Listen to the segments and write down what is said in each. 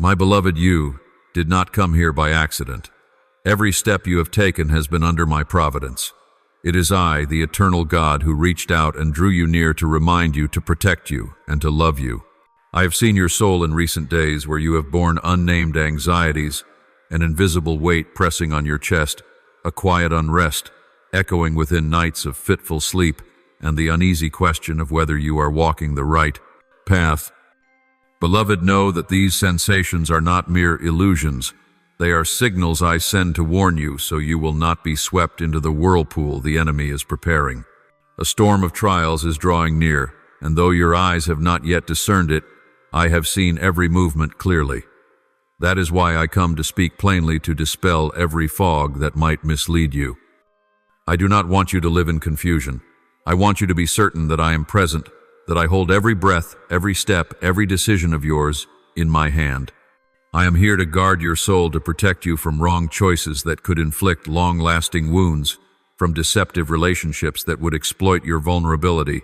My beloved, you did not come here by accident. Every step you have taken has been under my providence. It is I, the eternal God, who reached out and drew you near to remind you, to protect you, and to love you. I have seen your soul in recent days where you have borne unnamed anxieties, an invisible weight pressing on your chest, a quiet unrest, echoing within nights of fitful sleep, and the uneasy question of whether you are walking the right path. Beloved, know that these sensations are not mere illusions. They are signals I send to warn you so you will not be swept into the whirlpool the enemy is preparing. A storm of trials is drawing near, and though your eyes have not yet discerned it, I have seen every movement clearly. That is why I come to speak plainly, to dispel every fog that might mislead you. I do not want you to live in confusion. I want you to be certain that I am present, that I hold every breath, every step, every decision of yours in my hand. I am here to guard your soul, to protect you from wrong choices that could inflict long-lasting wounds, from deceptive relationships that would exploit your vulnerability,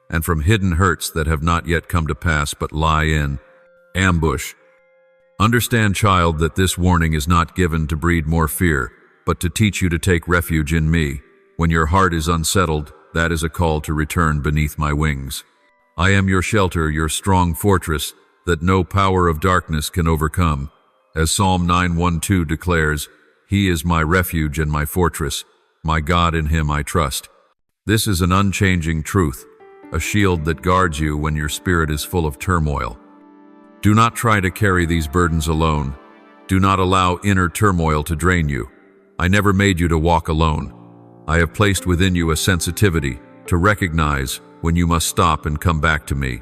and from hidden hurts that have not yet come to pass but lie in ambush. Understand, child, that this warning is not given to breed more fear, but to teach you to take refuge in me. When your heart is unsettled, that is a call to return beneath my wings. I am your shelter, your strong fortress that no power of darkness can overcome. As Psalm 9:1-2 declares, He is my refuge and my fortress, my God, in Him I trust. This is an unchanging truth, a shield that guards you when your spirit is full of turmoil. Do not try to carry these burdens alone. Do not allow inner turmoil to drain you. I never made you to walk alone. I have placed within you a sensitivity to recognize when you must stop and come back to me.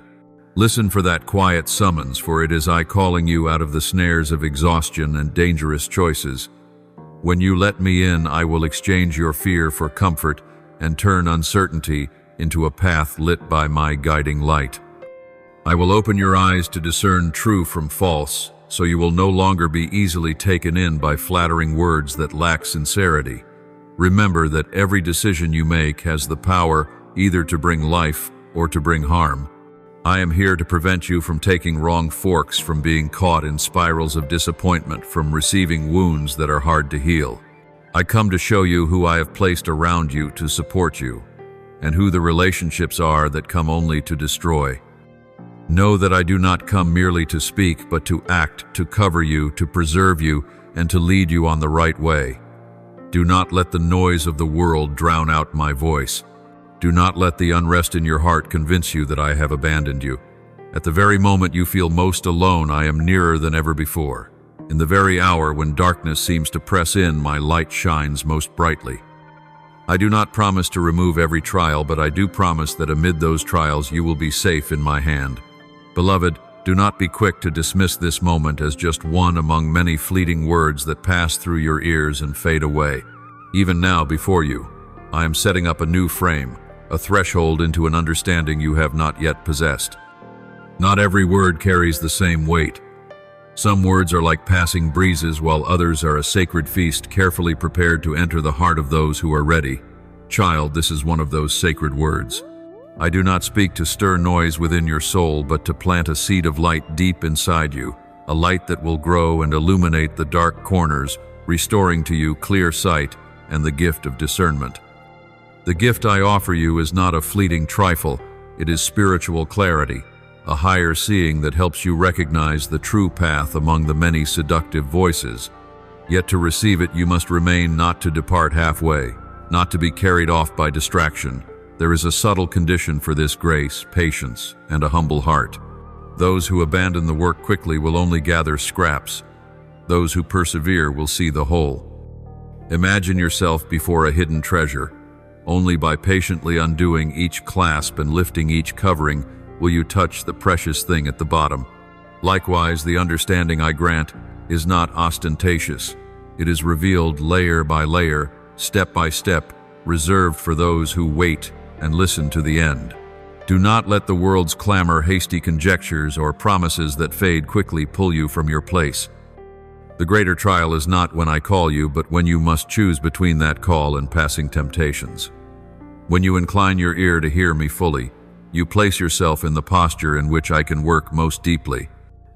Listen for that quiet summons, for it is I calling you out of the snares of exhaustion and dangerous choices. When you let me in, I will exchange your fear for comfort and turn uncertainty into a path lit by my guiding light. I will open your eyes to discern true from false, so you will no longer be easily taken in by flattering words that lack sincerity. Remember that every decision you make has the power either to bring life or to bring harm. I am here to prevent you from taking wrong forks, from being caught in spirals of disappointment, from receiving wounds that are hard to heal. I come to show you who I have placed around you to support you, and who the relationships are that come only to destroy. Know that I do not come merely to speak, but to act, to cover you, to preserve you, and to lead you on the right way. Do not let the noise of the world drown out my voice. Do not let the unrest in your heart convince you that I have abandoned you. At the very moment you feel most alone, I am nearer than ever before. In the very hour when darkness seems to press in, my light shines most brightly. I do not promise to remove every trial, but I do promise that amid those trials you will be safe in my hand. Beloved, do not be quick to dismiss this moment as just one among many fleeting words that pass through your ears and fade away. Even now, before you, I am setting up a new frame, a threshold into an understanding you have not yet possessed. Not every word carries the same weight. Some words are like passing breezes, while others are a sacred feast carefully prepared to enter the heart of those who are ready. Child, this is one of those sacred words. I do not speak to stir noise within your soul, but to plant a seed of light deep inside you, a light that will grow and illuminate the dark corners, restoring to you clear sight and the gift of discernment. The gift I offer you is not a fleeting trifle, it is spiritual clarity, a higher seeing that helps you recognize the true path among the many seductive voices. Yet to receive it you must remain, not to depart halfway, not to be carried off by distraction. There is a subtle condition for this: grace, patience, and a humble heart. Those who abandon the work quickly will only gather scraps. Those who persevere will see the whole. Imagine yourself before a hidden treasure. Only by patiently undoing each clasp and lifting each covering will you touch the precious thing at the bottom. Likewise, the understanding I grant is not ostentatious. It is revealed layer by layer, step by step, reserved for those who wait and listen to the end. Do not let the world's clamor, hasty conjectures, or promises that fade quickly pull you from your place. The greater trial is not when I call you, but when you must choose between that call and passing temptations. When you incline your ear to hear me fully, you place yourself in the posture in which I can work most deeply.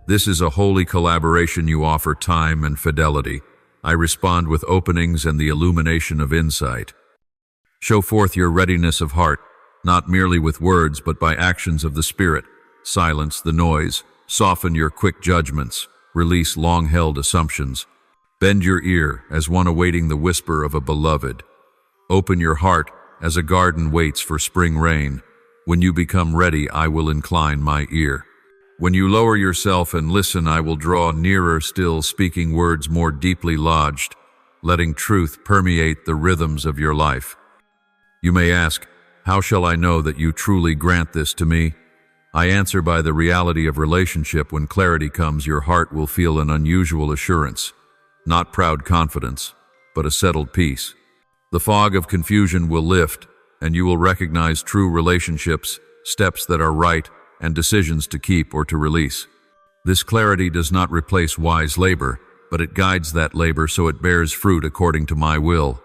This is a holy collaboration. You offer time and fidelity. I respond with openings and the illumination of insight. Show forth your readiness of heart, not merely with words but by actions of the Spirit. Silence the noise, soften your quick judgments, release long-held assumptions. Bend your ear as one awaiting the whisper of a beloved. Open your heart as a garden waits for spring rain. When you become ready, I will incline my ear. When you lower yourself and listen, I will draw nearer still, speaking words more deeply lodged, letting truth permeate the rhythms of your life. You may ask, how shall I know that you truly grant this to me? I answer by the reality of relationship. When clarity comes, your heart will feel an unusual assurance, not proud confidence, but a settled peace. The fog of confusion will lift, and you will recognize true relationships, steps that are right, and decisions to keep or to release. This clarity does not replace wise labor, but it guides that labor so it bears fruit according to my will.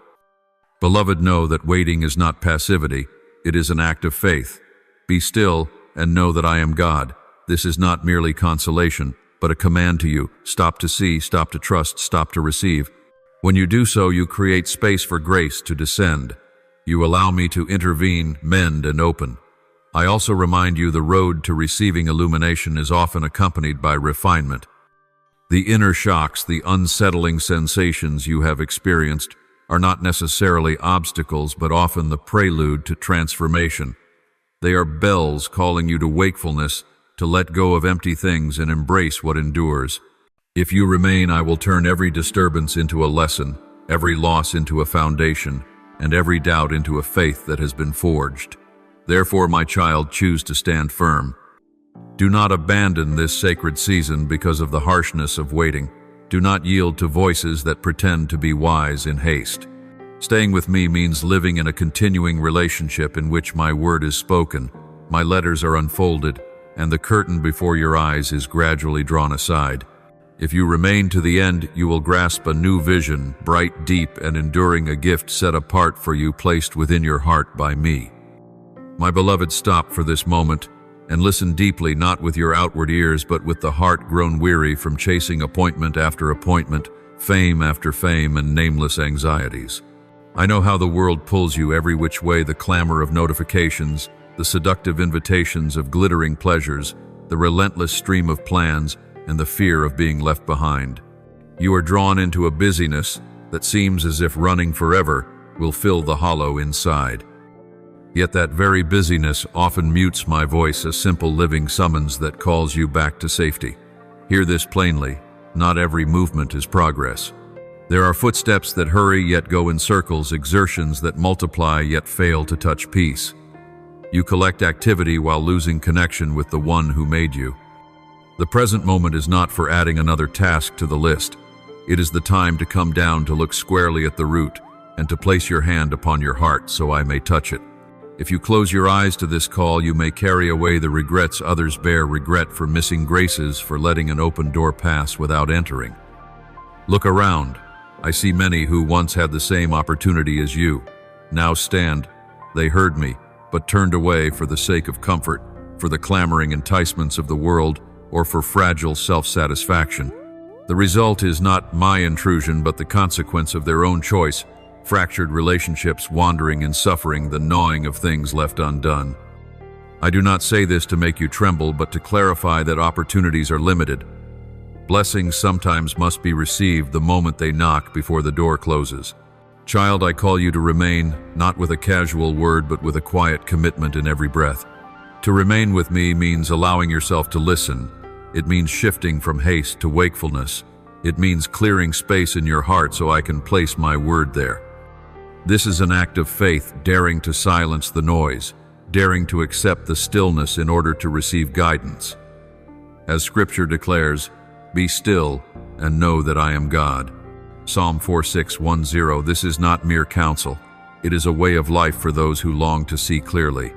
Beloved, know that waiting is not passivity, it is an act of faith. Be still and know that I am God. This is not merely consolation, but a command to you. Stop to see, stop to trust, stop to receive. When you do so, you create space for grace to descend. You allow me to intervene, mend, and open. I also remind you the road to receiving illumination is often accompanied by refinement. The inner shocks, the unsettling sensations you have experienced are not necessarily obstacles, but often the prelude to transformation. They are bells calling you to wakefulness, to let go of empty things and embrace what endures. If you remain, I will turn every disturbance into a lesson, every loss into a foundation, and every doubt into a faith that has been forged. Therefore, my child, choose to stand firm. Do not abandon this sacred season because of the harshness of waiting. Do not yield to voices that pretend to be wise in haste. Staying with me means living in a continuing relationship in which my word is spoken, my letters are unfolded, and the curtain before your eyes is gradually drawn aside. If you remain to the end, you will grasp a new vision, bright, deep, and enduring, a gift set apart for you, placed within your heart by me. My beloved, stop for this moment and listen deeply, not with your outward ears, but with the heart grown weary from chasing appointment after appointment, fame after fame, and nameless anxieties. I know how the world pulls you every which way, the clamor of notifications, the seductive invitations of glittering pleasures, the relentless stream of plans, and the fear of being left behind. You are drawn into a busyness that seems as if running forever will fill the hollow inside. Yet that very busyness often mutes my voice, a simple living summons that calls you back to safety. Hear this plainly: not every movement is progress. There are footsteps that hurry yet go in circles, exertions that multiply yet fail to touch peace. You collect activity while losing connection with the one who made you. The present moment is not for adding another task to the list. It is the time to come down, to look squarely at the root, and to place your hand upon your heart so I may touch it. If you close your eyes to this call, you may carry away the regrets others bear, regret for missing graces, for letting an open door pass without entering. Look around. I see many who once had the same opportunity as you. Now stand. They heard me, but turned away for the sake of comfort, for the clamoring enticements of the world, or for fragile self-satisfaction. The result is not my intrusion, but the consequence of their own choice: fractured relationships, wandering and suffering, the gnawing of things left undone. I do not say this to make you tremble, but to clarify that opportunities are limited. Blessings sometimes must be received the moment they knock before the door closes. Child, I call you to remain, not with a casual word, but with a quiet commitment in every breath. To remain with me means allowing yourself to listen. It means shifting from haste to wakefulness. It means clearing space in your heart so I can place my word there. This is an act of faith, daring to silence the noise, daring to accept the stillness in order to receive guidance. As Scripture declares, "Be still and know that I am God." Psalm 46:10. This is not mere counsel. It is a way of life for those who long to see clearly.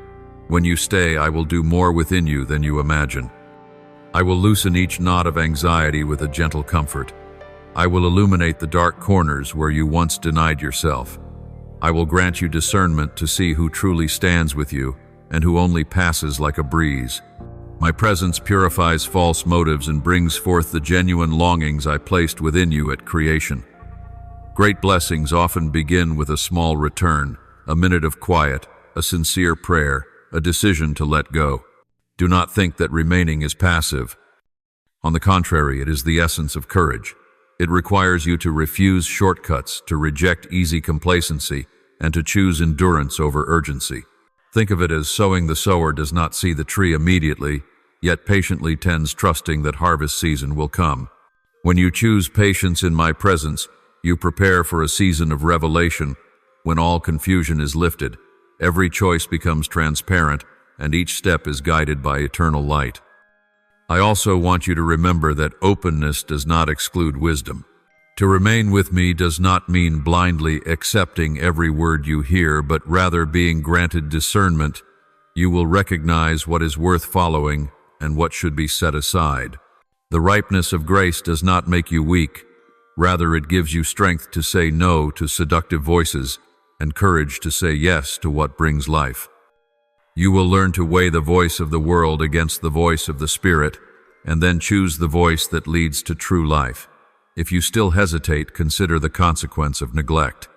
When you stay, I will do more within you than you imagine. I will loosen each knot of anxiety with a gentle comfort. I will illuminate the dark corners where you once denied yourself. I will grant you discernment to see who truly stands with you and who only passes like a breeze. My presence purifies false motives and brings forth the genuine longings I placed within you at creation. Great blessings often begin with a small return, a minute of quiet, a sincere prayer, a decision to let go. Do not think that remaining is passive. On the contrary, it is the essence of courage. It requires you to refuse shortcuts, to reject easy complacency, and to choose endurance over urgency. Think of it as sowing. The sower does not see the tree immediately, yet patiently tends, trusting that harvest season will come. When you choose patience in my presence, you prepare for a season of revelation. When all confusion is lifted, every choice becomes transparent, and each step is guided by eternal light. I also want you to remember that openness does not exclude wisdom. To remain with me does not mean blindly accepting every word you hear, but rather being granted discernment. You will recognize what is worth following and what should be set aside. The ripeness of grace does not make you weak. Rather, it gives you strength to say no to seductive voices and courage to say yes to what brings life. You will learn to weigh the voice of the world against the voice of the Spirit, and then choose the voice that leads to true life. If you still hesitate, consider the consequence of neglect.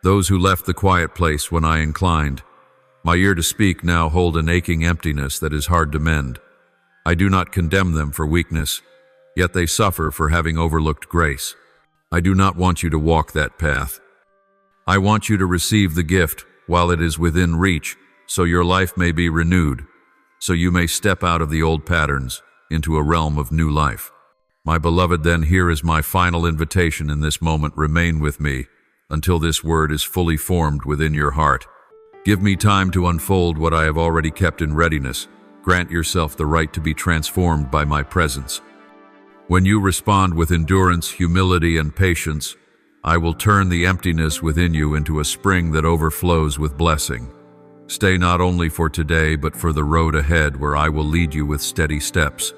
Those who left the quiet place when I inclined my ear to speak now hold an aching emptiness that is hard to mend. I do not condemn them for weakness, yet they suffer for having overlooked grace. I do not want you to walk that path. I want you to receive the gift while it is within reach, so your life may be renewed, so you may step out of the old patterns into a realm of new life. My beloved, then here is my final invitation in this moment. Remain with me until this word is fully formed within your heart. Give me time to unfold what I have already kept in readiness. Grant yourself the right to be transformed by my presence. When you respond with endurance, humility, and patience, I will turn the emptiness within you into a spring that overflows with blessing. Stay not only for today, but for the road ahead, where I will lead you with steady steps.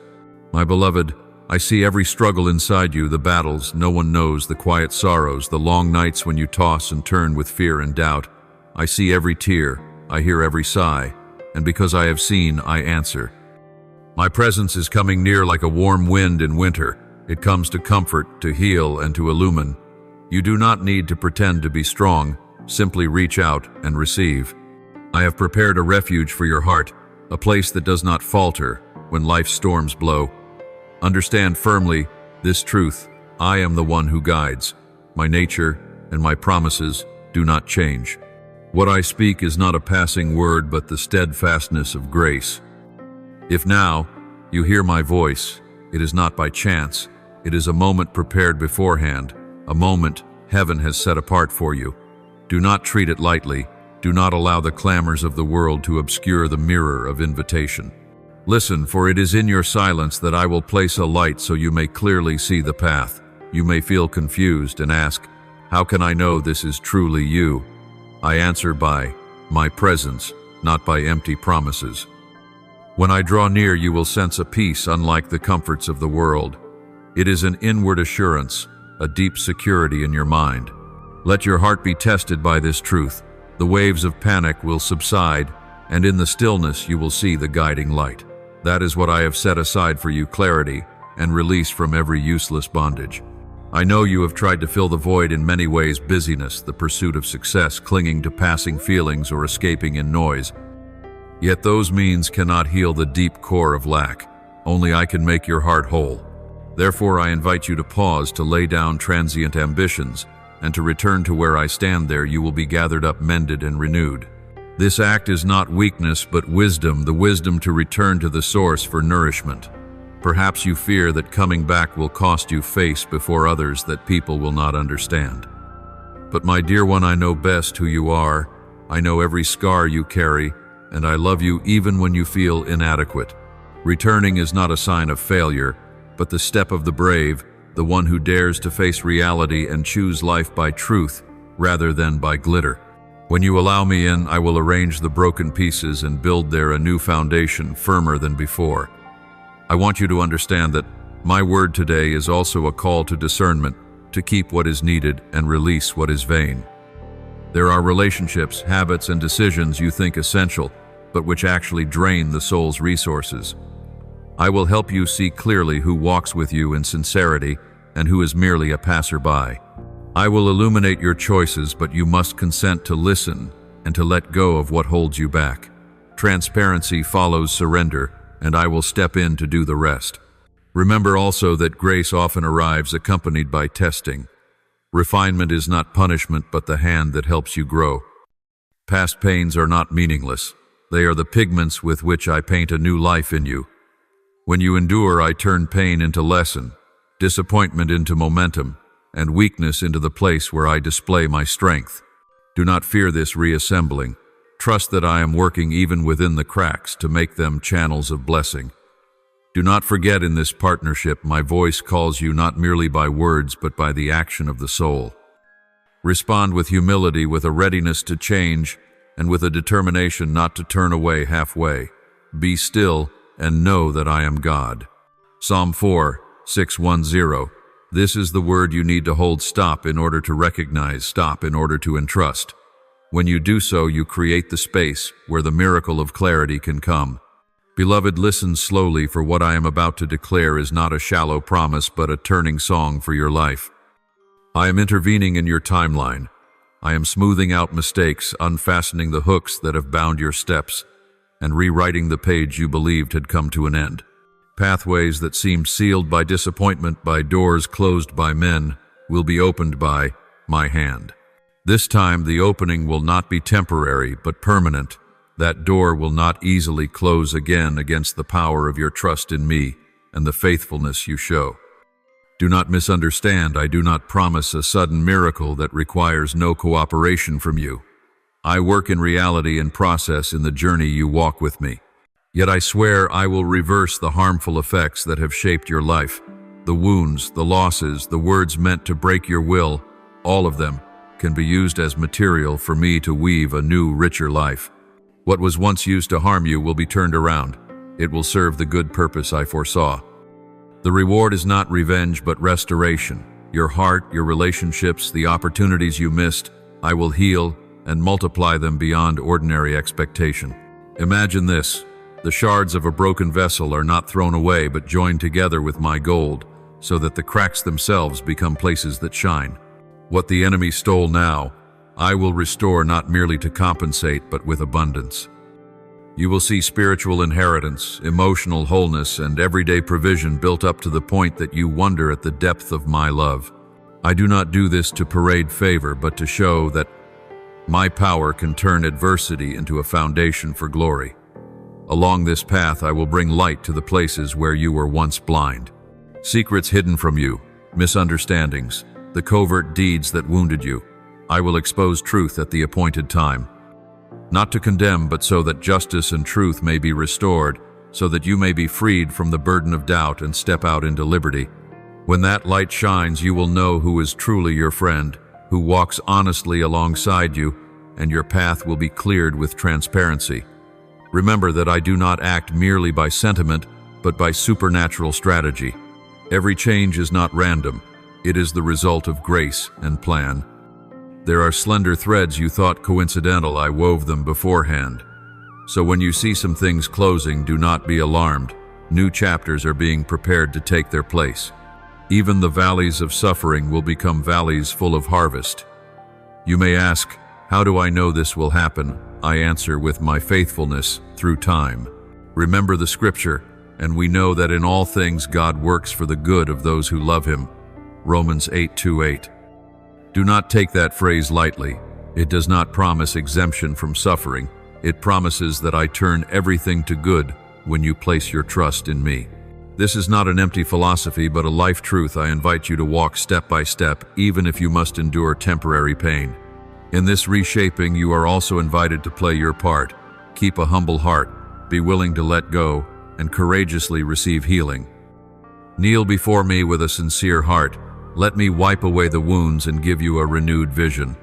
My beloved, I see every struggle inside you, the battles no one knows, the quiet sorrows, the long nights when you toss and turn with fear and doubt. I see every tear, I hear every sigh, and because I have seen, I answer. My presence is coming near like a warm wind in winter. It comes to comfort, to heal, and to illumine. You do not need to pretend to be strong. Simply reach out and receive. I have prepared a refuge for your heart, a place that does not falter when life's storms blow. Understand firmly this truth: I am the one who guides. My nature and my promises do not change. What I speak is not a passing word, but the steadfastness of grace. If now you hear my voice, it is not by chance. It is a moment prepared beforehand, a moment heaven has set apart for you. Do not treat it lightly. Do not allow the clamors of the world to obscure the mirror of invitation. Listen, for it is in your silence that I will place a light so you may clearly see the path. You may feel confused and ask, how can I know this is truly you? I answer by my presence, not by empty promises. When I draw near, you will sense a peace unlike the comforts of the world. It is an inward assurance, a deep security in your mind. Let your heart be tested by this truth. The waves of panic will subside, and in the stillness you will see the guiding light. That is what I have set aside for you: clarity and release from every useless bondage. I know you have tried to fill the void in many ways: busyness, the pursuit of success, clinging to passing feelings, or escaping in noise. Yet those means cannot heal the deep core of lack. Only I can make your heart whole. Therefore, I invite you to pause, to lay down transient ambitions, and to return to where I stand. There you will be gathered up, mended, and renewed. This act is not weakness, but wisdom, the wisdom to return to the source for nourishment. Perhaps you fear that coming back will cost you face before others, that people will not understand. But my dear one, I know best who you are. I know every scar you carry, and I love you even when you feel inadequate. Returning is not a sign of failure, but the step of the brave, the one who dares to face reality and choose life by truth rather than by glitter. When you allow me in, I will arrange the broken pieces and build there a new foundation, firmer than before. I want you to understand that my word today is also a call to discernment, to keep what is needed and release what is vain. There are relationships, habits, and decisions you think essential, but which actually drain the soul's resources. I will help you see clearly who walks with you in sincerity and who is merely a passerby. I will illuminate your choices, but you must consent to listen and to let go of what holds you back. Transparency follows surrender, and I will step in to do the rest. Remember also that grace often arrives accompanied by testing. Refinement is not punishment, but the hand that helps you grow. Past pains are not meaningless. They are the pigments with which I paint a new life in you. When you endure, I turn pain into lesson, disappointment into momentum, and weakness into the place where I display my strength. Do not fear this reassembling. Trust that I am working even within the cracks to make them channels of blessing. Do not forget, in this partnership, my voice calls you not merely by words, but by the action of the soul. Respond with humility, with a readiness to change, and with a determination not to turn away halfway. Be still and know that I am God. Psalm 4:610. This is the word you need to hold. Stop in order to recognize, stop in order to entrust. When you do so, you create the space where the miracle of clarity can come. Beloved, listen slowly, for what I am about to declare is not a shallow promise, but a turning song for your life. I am intervening in your timeline. I am smoothing out mistakes, unfastening the hooks that have bound your steps, and rewriting the page you believed had come to an end. Pathways that seemed sealed by disappointment, by doors closed by men, will be opened by my hand. This time the opening will not be temporary, but permanent. That door will not easily close again against the power of your trust in me and the faithfulness you show. Do not misunderstand. I do not promise a sudden miracle that requires no cooperation from you. I work in reality and process in the journey you walk with me. Yet I swear I will reverse the harmful effects that have shaped your life. The wounds, the losses, the words meant to break your will, all of them can be used as material for me to weave a new, richer life. What was once used to harm you will be turned around. It will serve the good purpose I foresaw. The reward is not revenge, but restoration. Your heart, your relationships, the opportunities you missed, I will heal and multiply them beyond ordinary expectation. Imagine this. The shards of a broken vessel are not thrown away, but joined together with my gold, so that the cracks themselves become places that shine. What the enemy stole now, I will restore, not merely to compensate, but with abundance. You will see spiritual inheritance, emotional wholeness, and everyday provision built up to the point that you wonder at the depth of my love. I do not do this to parade favor, but to show that my power can turn adversity into a foundation for glory. Along this path, I will bring light to the places where you were once blind. Secrets hidden from you, misunderstandings, the covert deeds that wounded you, I will expose truth at the appointed time. Not to condemn, but so that justice and truth may be restored, so that you may be freed from the burden of doubt and step out into liberty. When that light shines, you will know who is truly your friend, who walks honestly alongside you, and your path will be cleared with transparency. Remember that I do not act merely by sentiment, but by supernatural strategy. Every change is not random. It is the result of grace and plan. There are slender threads you thought coincidental. I wove them beforehand. So when you see some things closing, do not be alarmed. New chapters are being prepared to take their place. Even the valleys of suffering will become valleys full of harvest. You may ask, how do I know this will happen? I answer, with my faithfulness through time. Remember the scripture, and we know that in all things God works for the good of those who love him. Romans 8:28. Do not take that phrase lightly. It does not promise exemption from suffering. It promises that I turn everything to good when you place your trust in me. This is not an empty philosophy, but a life truth I invite you to walk step by step, even if you must endure temporary pain. In this reshaping, you are also invited to play your part. Keep a humble heart, be willing to let go, and courageously receive healing. Kneel before me with a sincere heart. Let me wipe away the wounds and give you a renewed vision.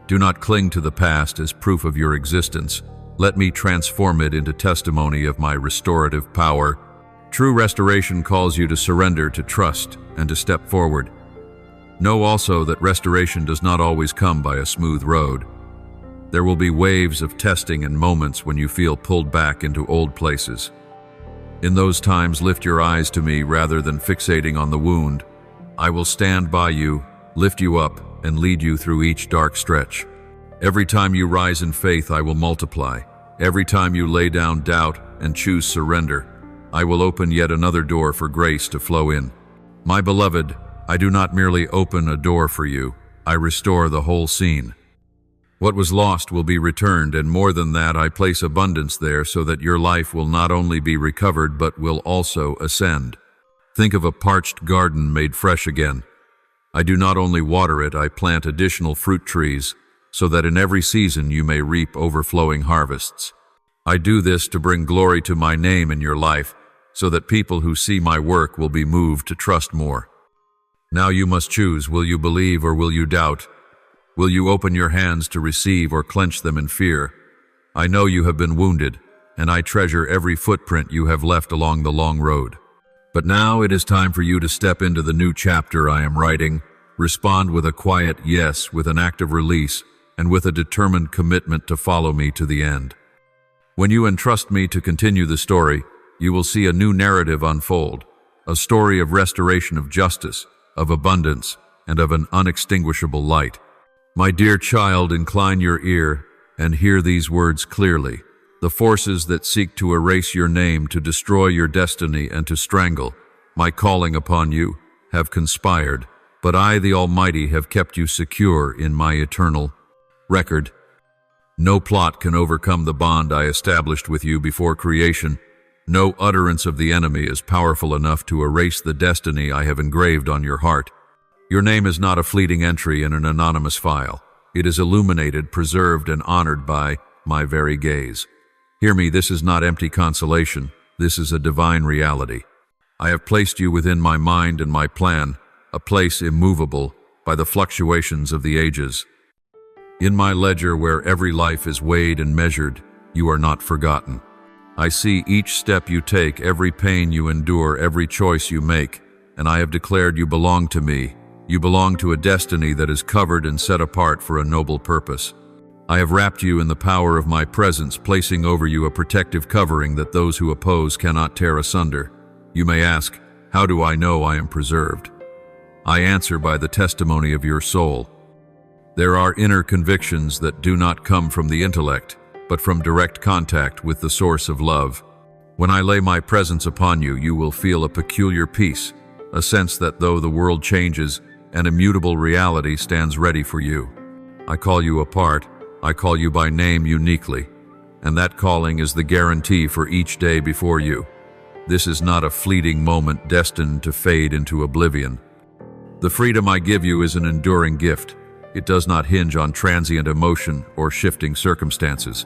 Do not cling to the past as proof of your existence. Let me transform it into testimony of my restorative power. True restoration calls you to surrender, to trust, and to step forward. Know also that restoration does not always come by a smooth road. There will be waves of testing and moments when you feel pulled back into old places. In those times, lift your eyes to me rather than fixating on the wound. I will stand by you, lift you up, and lead you through each dark stretch. Every time you rise in faith, I will multiply. Every time you lay down doubt and choose surrender, I will open yet another door for grace to flow in. My beloved, I do not merely open a door for you, I restore the whole scene. What was lost will be returned, and more than that, I place abundance there so that your life will not only be recovered but will also ascend. Think of a parched garden made fresh again. I do not only water it, I plant additional fruit trees so that in every season you may reap overflowing harvests. I do this to bring glory to my name in your life so that people who see my work will be moved to trust more. Now you must choose, will you believe or will you doubt? Will you open your hands to receive or clench them in fear? I know you have been wounded, and I treasure every footprint you have left along the long road. But now it is time for you to step into the new chapter I am writing. Respond with a quiet yes, with an active release, and with a determined commitment to follow me to the end. When you entrust me to continue the story, you will see a new narrative unfold, a story of restoration, of justice, of abundance, and of an unextinguishable light. My dear child, incline your ear and hear these words clearly. The forces that seek to erase your name, to destroy your destiny, and to strangle my calling upon you have conspired, but I, the Almighty, have kept you secure in my eternal record. No plot can overcome the bond I established with you before creation. No utterance of the enemy is powerful enough to erase the destiny I have engraved on your heart. Your name is not a fleeting entry in an anonymous file. It is illuminated, preserved, and honored by my very gaze. Hear me, this is not empty consolation. This is a divine reality. I have placed you within my mind and my plan, a place immovable by the fluctuations of the ages. In my ledger where every life is weighed and measured, you are not forgotten. I see each step you take, every pain you endure, every choice you make, and I have declared you belong to me. You belong to a destiny that is covered and set apart for a noble purpose. I have wrapped you in the power of my presence, placing over you a protective covering that those who oppose cannot tear asunder. You may ask, how do I know I am preserved? I answer by the testimony of your soul. There are inner convictions that do not come from the intellect, but from direct contact with the source of love. When I lay my presence upon you, you will feel a peculiar peace, a sense that though the world changes, an immutable reality stands ready for you. I call you apart. I call you by name uniquely, and that calling is the guarantee for each day before you. This is not a fleeting moment destined to fade into oblivion. The freedom I give you is an enduring gift. It does not hinge on transient emotion or shifting circumstances.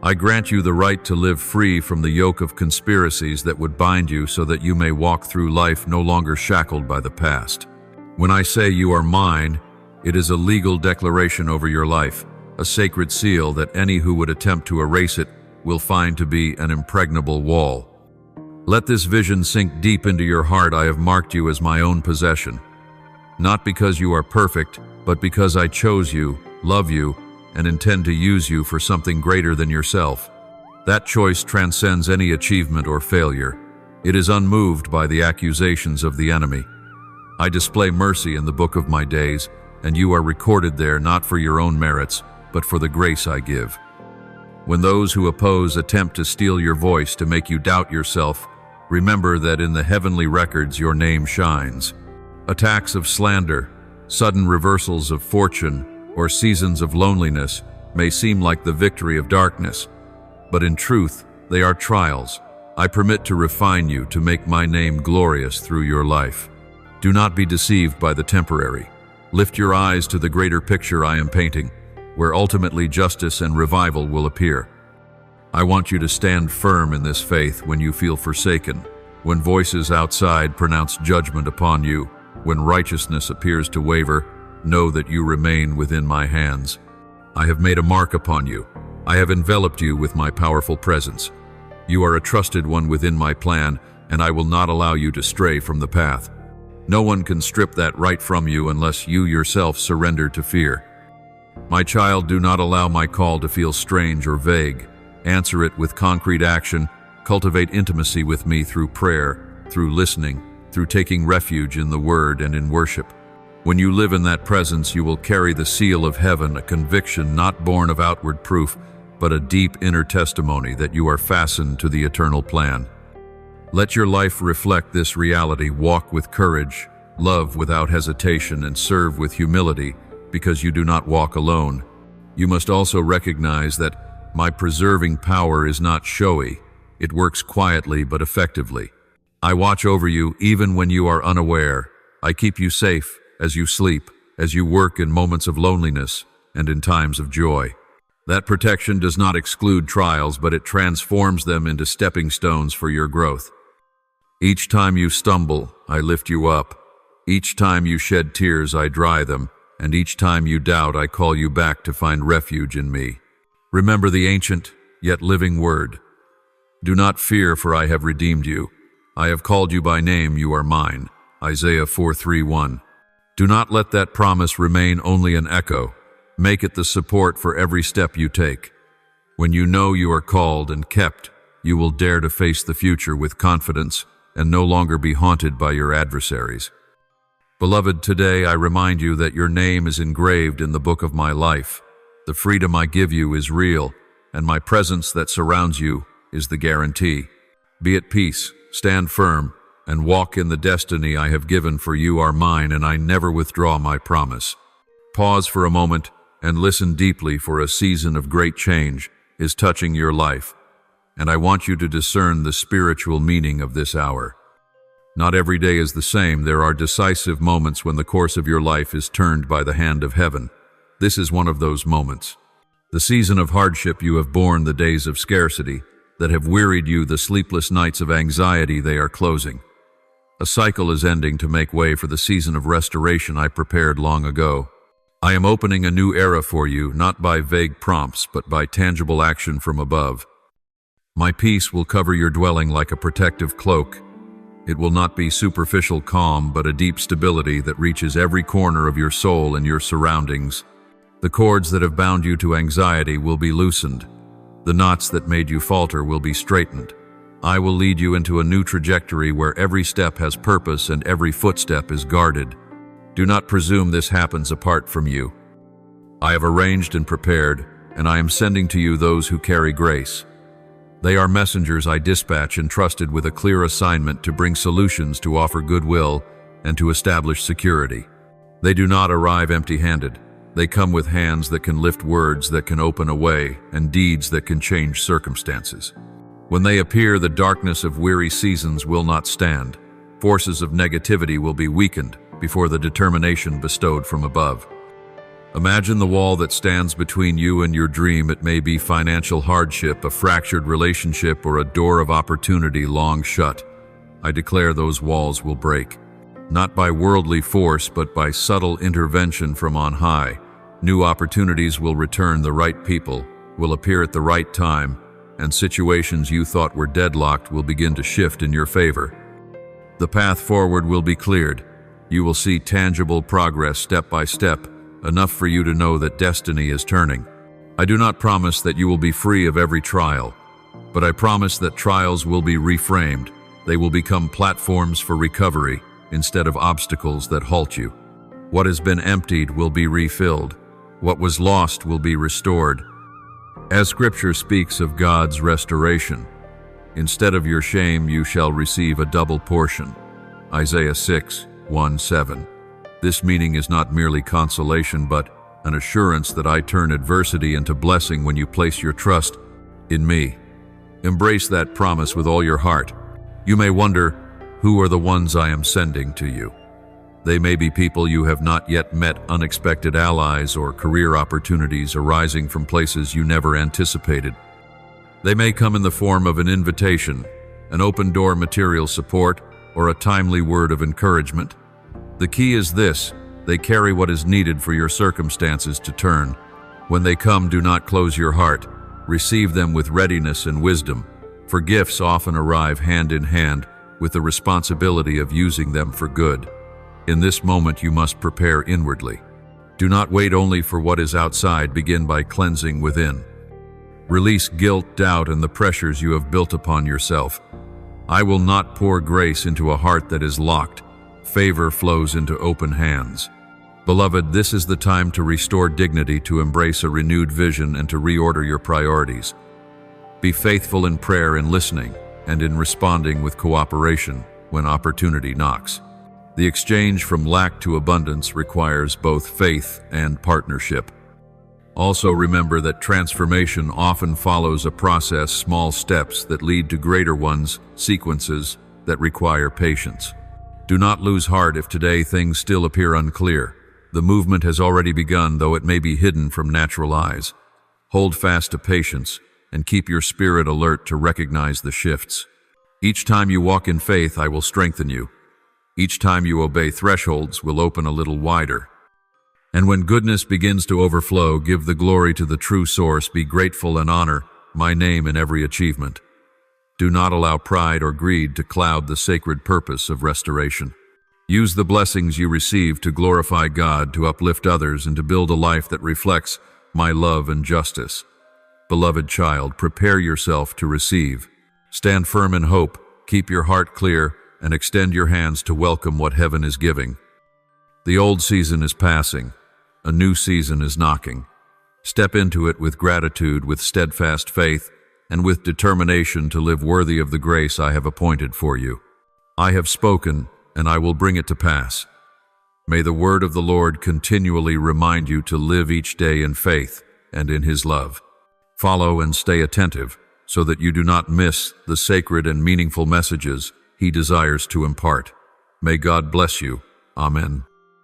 I grant you the right to live free from the yoke of conspiracies that would bind you so that you may walk through life no longer shackled by the past. When I say you are mine, it is a legal declaration over your life, a sacred seal that any who would attempt to erase it will find to be an impregnable wall. Let this vision sink deep into your heart. I have marked you as my own possession, not because you are perfect, but because I chose you, love you, and intend to use you for something greater than yourself. That choice transcends any achievement or failure. It is unmoved by the accusations of the enemy. I display mercy in the book of my days, and you are recorded there not for your own merits, but for the grace I give. When those who oppose attempt to steal your voice to make you doubt yourself, remember that in the heavenly records your name shines. Attacks of slander, sudden reversals of fortune, or seasons of loneliness may seem like the victory of darkness, but in truth, they are trials. I permit to refine you to make my name glorious through your life. Do not be deceived by the temporary. Lift your eyes to the greater picture I am painting, where ultimately justice and revival will appear. I want you to stand firm in this faith when you feel forsaken, when voices outside pronounce judgment upon you, when righteousness appears to waver. Know that you remain within my hands. I have made a mark upon you. I have enveloped you with my powerful presence. You are a trusted one within my plan, and I will not allow you to stray from the path. No one can strip that right from you unless you yourself surrender to fear. My child, do not allow my call to feel strange or vague. Answer it with concrete action, Cultivate intimacy with me through prayer, through listening, through taking refuge in the Word and in worship. When you live in that presence, you will carry the seal of heaven, a conviction not born of outward proof, but a deep inner testimony that you are fastened to the eternal plan. Let your life reflect this reality. Walk with courage, love without hesitation, and serve with humility, because you do not walk alone. You must also recognize that my preserving power is not showy. It works quietly but effectively. I watch over you even when you are unaware. I keep you safe as you sleep, as you work in moments of loneliness and in times of joy. That protection does not exclude trials, but it transforms them into stepping stones for your growth. Each time you stumble, I lift you up. Each time you shed tears, I dry them. And each time you doubt, I call you back to find refuge in me. Remember the ancient, yet living word. Do not fear, for I have redeemed you. I have called you by name, you are mine. Isaiah 4:3-1. Do not let that promise remain only an echo. Make it the support for every step you take. When you know you are called and kept, you will dare to face the future with confidence and no longer be haunted by your adversaries. Beloved, today I remind you that your name is engraved in the book of my life. The freedom I give you is real, and my presence that surrounds you is the guarantee. Be at peace, stand firm, and walk in the destiny I have given, for you are mine, and I never withdraw my promise. Pause for a moment and listen deeply, for a season of great change is touching your life, and I want you to discern the spiritual meaning of this hour. Not every day is the same. There are decisive moments when the course of your life is turned by the hand of heaven. This is one of those moments. The season of hardship you have borne, the days of scarcity that have wearied you, the sleepless nights of anxiety, they are closing. A cycle is ending to make way for the season of restoration I prepared long ago. I am opening a new era for you, not by vague prompts, but by tangible action from above. My peace will cover your dwelling like a protective cloak. It will not be superficial calm, but a deep stability that reaches every corner of your soul and your surroundings. The cords that have bound you to anxiety will be loosened. The knots that made you falter will be straightened. I will lead you into a new trajectory where every step has purpose and every footstep is guarded. Do not presume this happens apart from you. I have arranged and prepared, and I am sending to you those who carry grace. They are messengers I dispatch entrusted with a clear assignment to bring solutions, to offer goodwill, and to establish security. They do not arrive empty-handed. They come with hands that can lift words that can open a way, and deeds that can change circumstances. When they appear, the darkness of weary seasons will not stand. Forces of negativity will be weakened before the determination bestowed from above. Imagine the wall that stands between you and your dream. It may be financial hardship, a fractured relationship, or a door of opportunity long shut. I declare those walls will break, not by worldly force, but by subtle intervention from on high. New opportunities will return, the right people will appear at the right time, and situations you thought were deadlocked will begin to shift in your favor. The path forward will be cleared. You will see tangible progress step by step, enough for you to know that destiny is turning. I do not promise that you will be free of every trial, but I promise that trials will be reframed. They will become platforms for recovery instead of obstacles that halt you. What has been emptied will be refilled. What was lost will be restored. As Scripture speaks of God's restoration, instead of your shame you shall receive a double portion. Isaiah 6:1-7. This meaning is not merely consolation, but an assurance that I turn adversity into blessing when you place your trust in me. Embrace that promise with all your heart. You may wonder, who are the ones I am sending to you? They may be people you have not yet met, unexpected allies, or career opportunities arising from places you never anticipated. They may come in the form of an invitation, an open-door material support, or a timely word of encouragement. The key is this: they carry what is needed for your circumstances to turn. When they come, do not close your heart. Receive them with readiness and wisdom, for gifts often arrive hand in hand with the responsibility of using them for good. In this moment, you must prepare inwardly. Do not wait only for what is outside. Begin by cleansing within. Release guilt, doubt, and the pressures you have built upon yourself. I will not pour grace into a heart that is locked. Favor flows into open hands. Beloved, this is the time to restore dignity, to embrace a renewed vision, and to reorder your priorities. Be faithful in prayer and listening, and in responding with cooperation when opportunity knocks. The exchange from lack to abundance requires both faith and partnership. Also remember that transformation often follows a process, small steps that lead to greater ones, sequences that require patience. Do not lose heart if today things still appear unclear. The movement has already begun, though it may be hidden from natural eyes. Hold fast to patience and keep your spirit alert to recognize the shifts. Each time you walk in faith, I will strengthen you. Each time you obey, thresholds will open a little wider. And when goodness begins to overflow, give the glory to the true source. Be grateful and honor my name in every achievement. Do not allow pride or greed to cloud the sacred purpose of restoration. Use the blessings you receive to glorify God, to uplift others, and to build a life that reflects my love and justice. Beloved child, prepare yourself to receive. Stand firm in hope, keep your heart clear, and extend your hands to welcome what heaven is giving. The old season is passing. A new season is knocking. Step into it with gratitude, with steadfast faith, and with determination to live worthy of the grace I have appointed for you. I have spoken, and I will bring it to pass. May the word of the Lord continually remind you to live each day in faith and in His love. Follow and stay attentive so that you do not miss the sacred and meaningful messages He desires to impart. May God bless you. Amen.